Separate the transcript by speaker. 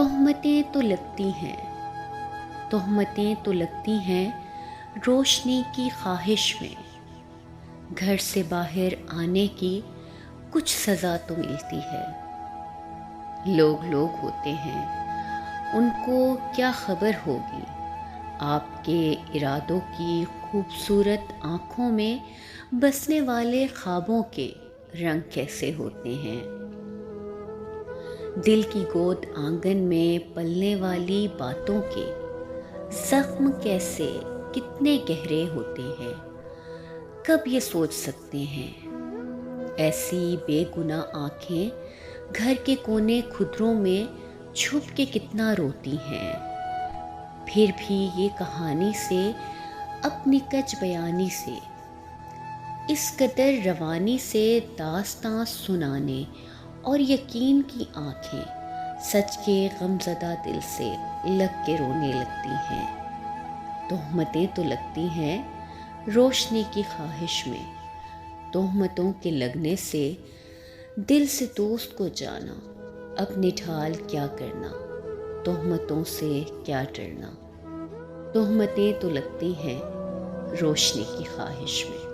Speaker 1: تہمتیں تو لگتی ہیں، تہمتیں تو لگتی ہیں روشنی کی خواہش میں، گھر سے باہر آنے کی کچھ سزا تو ملتی ہے۔ لوگ لوگ ہوتے ہیں، ان کو کیا خبر ہوگی آپ کے ارادوں کی خوبصورت آنکھوں میں بسنے والے خوابوں کے رنگ کیسے ہوتے ہیں۔ دل کی گود آنگن میں پلنے والی باتوں کے زخم کیسے کتنے گہرے ہوتے ہیں، کب یہ سوچ سکتے ہیں۔ ایسی بے گناہ آنکھیں گھر کے کونے کھدروں میں چھپ کے کتنا روتی ہیں، پھر بھی یہ کہانی سے، اپنی کچ بیانی سے، اس قدر روانی سے داستاں سنانے اور یقین کی آنکھیں سچ کے غمزدہ دل سے لگ کے رونے لگتی ہیں۔ تہمتیں تو لگتی ہیں روشنی کی خواہش میں، تہمتوں کے لگنے سے دل سے دوست کو جانا، اپنے ڈھال کیا کرنا، تہمتوں سے کیا ڈرنا۔ تہمتیں تو لگتی ہیں روشنی کی خواہش میں۔